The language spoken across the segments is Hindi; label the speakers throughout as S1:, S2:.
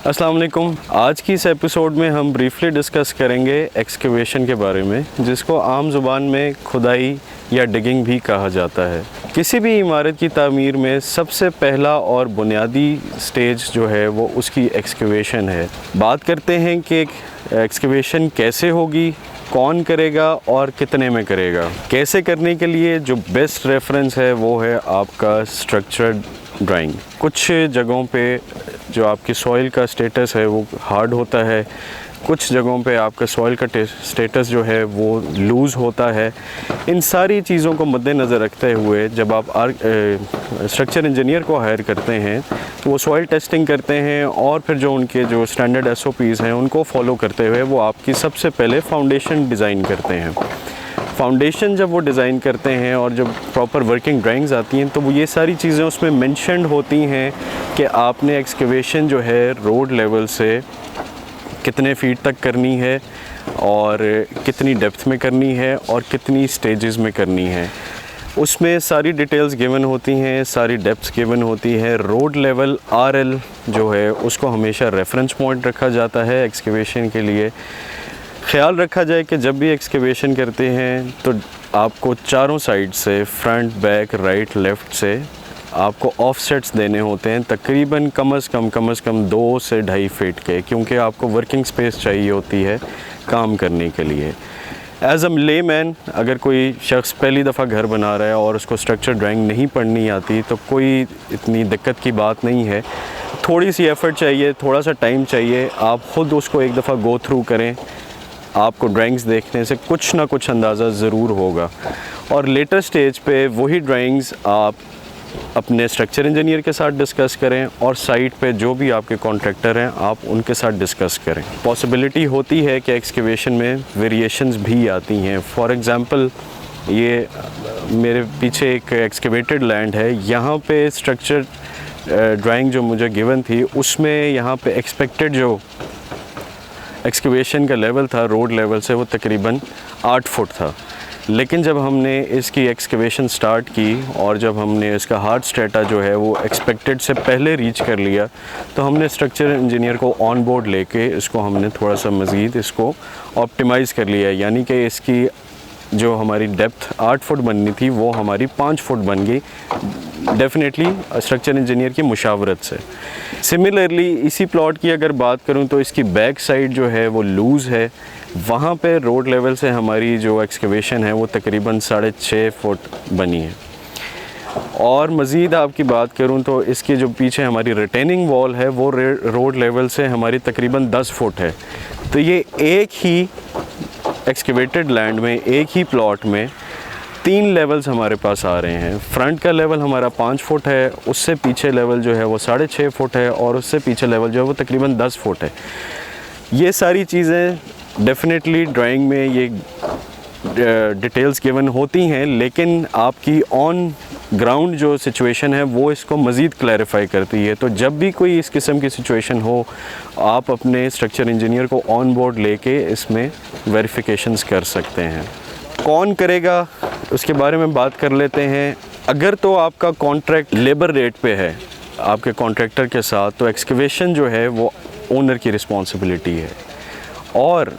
S1: अस्सलाम वालेकुम। आज की इस एपिसोड में हम ब्रीफली डिस्कस करेंगे एक्सकेवेशन के बारे में, जिसको आम ज़ुबान में खुदाई या डिगिंग भी कहा जाता है। किसी भी इमारत की तामीर में सबसे पहला और बुनियादी स्टेज जो है वो उसकी एक्सकेवेशन है। बात करते हैं कि एक्सकेवेशन कैसे होगी, कौन करेगा और कितने में करेगा। कैसे करने के लिए जो बेस्ट रेफरेंस है वो है आपका स्ट्रक्चर्ड ड्राइंग। कुछ जगहों पे जो आपकी सॉइल का स्टेटस है वो हार्ड होता है, कुछ जगहों पे आपका सॉइल का स्टेटस जो है वो लूज़ होता है। इन सारी चीज़ों को मद्देनज़र रखते हुए जब आप स्ट्रक्चर इंजीनियर को हायर करते हैं तो वो सॉइल टेस्टिंग करते हैं और फिर जो उनके जो स्टैंडर्ड SOPs हैं उनको फॉलो करते हुए वो आपकी सबसे पहले फाउंडेशन डिज़ाइन करते हैं। फाउंडेशन जब वो डिज़ाइन करते हैं और जब प्रॉपर वर्किंग ड्राइंग्स आती हैं तो वो ये सारी चीज़ें उसमें मेंशन्ड होती हैं कि आपने एक्सकेवेशन जो है रोड लेवल से कितने फीट तक करनी है और कितनी डेप्थ में करनी है और कितनी स्टेजेस में करनी है। उसमें सारी डिटेल्स गिवन होती हैं, सारी डेप्थ्स गिवन होती है। रोड लेवल RL जो है उसको हमेशा रेफरेंस पॉइंट रखा जाता है एक्सकेवेशन के लिए। ख्याल रखा जाए कि जब भी एक्सकेवेशन करते हैं तो आपको चारों साइड से, फ्रंट, बैक, राइट, लेफ़्ट से आपको ऑफसेट्स देने होते हैं, तकरीबन कम से कम 2 से 2.5 फीट के, क्योंकि आपको वर्किंग स्पेस चाहिए होती है काम करने के लिए। एज़ अ लेमैन अगर कोई शख्स पहली दफ़ा घर बना रहा है और उसको स्ट्रक्चर ड्राइंग नहीं पढ़नी आती तो कोई इतनी दिक्कत की बात नहीं है। थोड़ी सी एफ़र्ट चाहिए, थोड़ा सा टाइम चाहिए, आप ख़ुद उसको एक दफ़ा गो थ्रू करें। आपको ड्राइंग्स देखने से कुछ ना कुछ अंदाज़ा ज़रूर होगा और लेटर स्टेज पे वही ड्राइंग्स आप अपने स्ट्रक्चर इंजीनियर के साथ डिस्कस करें और साइट पे जो भी आपके कॉन्ट्रैक्टर हैं आप उनके साथ डिस्कस करें। पॉसिबिलिटी होती है कि एक्सकेवेशन में वेरिएशंस भी आती हैं। फॉर एग्ज़ाम्पल ये मेरे पीछे एक एक्सकेवेटेड लैंड है, यहाँ पे स्ट्रक्चर ड्राइंग जो मुझे गिवन थी उसमें यहाँ पे एक्सपेक्टेड जो एक्सकेवेशन का लेवल था रोड लेवल से वो तकरीबन 8 फुट था। लेकिन जब हमने इसकी एक्सकेवेशन स्टार्ट की और जब हमने इसका हार्ड स्ट्रेटा जो है वो एक्सपेक्टेड से पहले रीच कर लिया तो हमने स्ट्रक्चर इंजीनियर को ऑन बोर्ड लेके इसको हमने थोड़ा सा मज़ीद इसको ऑप्टिमाइज़ कर लिया, यानी कि इसकी जो हमारी डेप्थ 8 फुट बननी थी वो हमारी 5 फुट बन गई, डेफिनेटली स्ट्रक्चर इंजीनियर की मुशावरत से। सिमिलरली इसी प्लॉट की अगर बात करूं तो इसकी बैक साइड जो है वो लूज़ है, वहाँ पे रोड लेवल से हमारी जो एक्सकेवेशन है वो तकरीबन 6.5 फुट बनी है। और मज़ीद आपकी बात करूं तो इसके जो पीछे हमारी रिटेनिंग वॉल है वो रोड लेवल से हमारी तकरीबन 10 फुट है। तो ये एक ही एक्सकेवेटेड लैंड में, एक ही प्लॉट में 3 लेवल्स हमारे पास आ रहे हैं। फ्रंट का लेवल हमारा 5 फुट है, उससे पीछे लेवल जो है वो 6.5 फुट है और उससे पीछे लेवल जो है वो तकरीबन 10 फुट है। ये सारी चीज़ें डेफिनेटली ड्राइंग में ये डिटेल्स गिवन होती हैं, लेकिन आपकी ऑन ग्राउंड जो सिचुएशन है वो इसको मज़ीद क्लैरिफाई करती है। तो जब भी कोई इस किस्म की सिचुएशन हो आप अपने स्ट्रक्चर इंजीनियर को ऑन बोर्ड लेके इसमें वेरिफिकेशंस कर सकते हैं। कौन करेगा उसके बारे में बात कर लेते हैं। अगर तो आपका कॉन्ट्रैक्ट लेबर रेट पे है आपके कॉन्ट्रैक्टर के साथ तो एक्सकेवेशन जो है वो ओनर की रिस्पॉन्सिबिलिटी है, और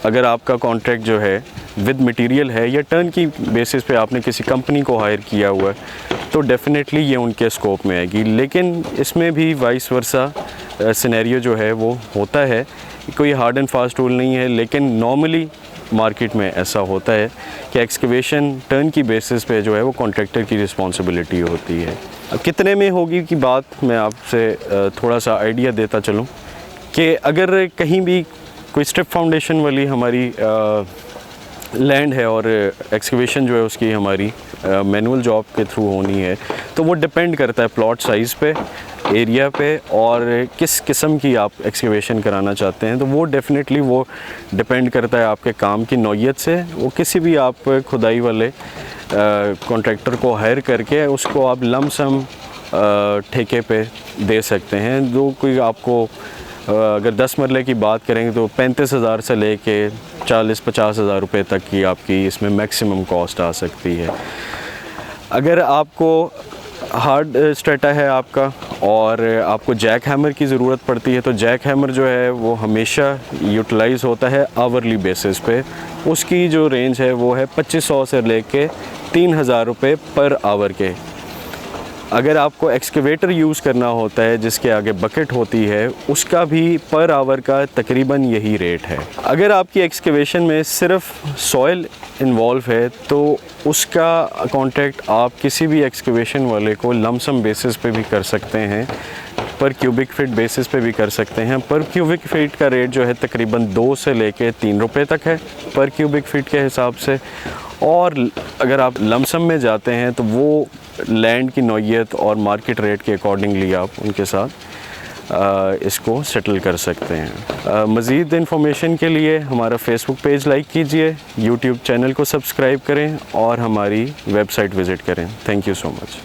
S1: अगर आपका कॉन्ट्रैक्ट जो है विद मटेरियल है या टर्न की बेसिस पे आपने किसी कंपनी को हायर किया हुआ है तो डेफिनेटली ये उनके स्कोप में आएगी। लेकिन इसमें भी वाइस वर्सा सिनेरियो जो है वो होता है, कोई हार्ड एंड फास्ट रूल नहीं है, लेकिन नॉर्मली मार्केट में ऐसा होता है कि एक्सकेवेशन टर्न की बेसिस पे जो है वो कॉन्ट्रैक्टर की रिस्पॉन्सिबिलिटी होती है। अब कितने में होगी की बात मैं आपसे थोड़ा सा आइडिया देता चलूँ कि अगर कहीं भी कोई स्ट्रिप फाउंडेशन वाली हमारी लैंड है और एक्सकेवेशन जो है उसकी हमारी मैनुअल जॉब के थ्रू होनी है तो वो डिपेंड करता है प्लॉट साइज़ पे, एरिया पे और किस किस्म की आप एक्सकेवेशन कराना चाहते हैं। तो वो डेफिनेटली वो डिपेंड करता है आपके काम की नौइयत से। वो किसी भी आप खुदाई वाले कॉन्ट्रैक्टर को हायर करके उसको आप लमसम ठेके पे दे सकते हैं। जो कोई आपको अगर 10 मरले की बात करेंगे तो 35,000 से लेके 40-50 हज़ार रुपये तक की आपकी इसमें मैक्सिमम कॉस्ट आ सकती है। अगर आपको हार्ड स्ट्रेटा है आपका और आपको जैक हैमर की ज़रूरत पड़ती है, तो जैक हैमर जो है वो हमेशा यूटिलाइज़ होता है आवरली बेसिस पे। उसकी जो रेंज है वो है 2500 से लेके 3000 रुपये पर आवर के। अगर आपको एक्सकेवेटर यूज़ करना होता है जिसके आगे बकेट होती है, उसका भी पर आवर का तकरीबन यही रेट है। अगर आपकी एक्सकेवेशन में सिर्फ सॉइल इन्वॉल्व है तो उसका कांटेक्ट आप किसी भी एक्सकेवेशन वाले को लमसम बेसिस पे भी कर सकते हैं, पर क्यूबिक फीट बेसिस पे भी कर सकते हैं। पर क्यूबिक फीट का रेट जो है तकरीबन 2 से लेके 3 रुपये तक है पर क्यूबिक फीट के हिसाब से। और अगर आप लमसम में जाते हैं तो वो लैंड की नौइयत और मार्केट रेट के अकॉर्डिंगली आप उनके साथ इसको सेटल कर सकते हैं। मज़ीद इन्फॉर्मेशन के लिए हमारा फेसबुक पेज लाइक कीजिए, यूट्यूब चैनल को सब्सक्राइब करें और हमारी वेबसाइट विज़िट करें। Thank you so much.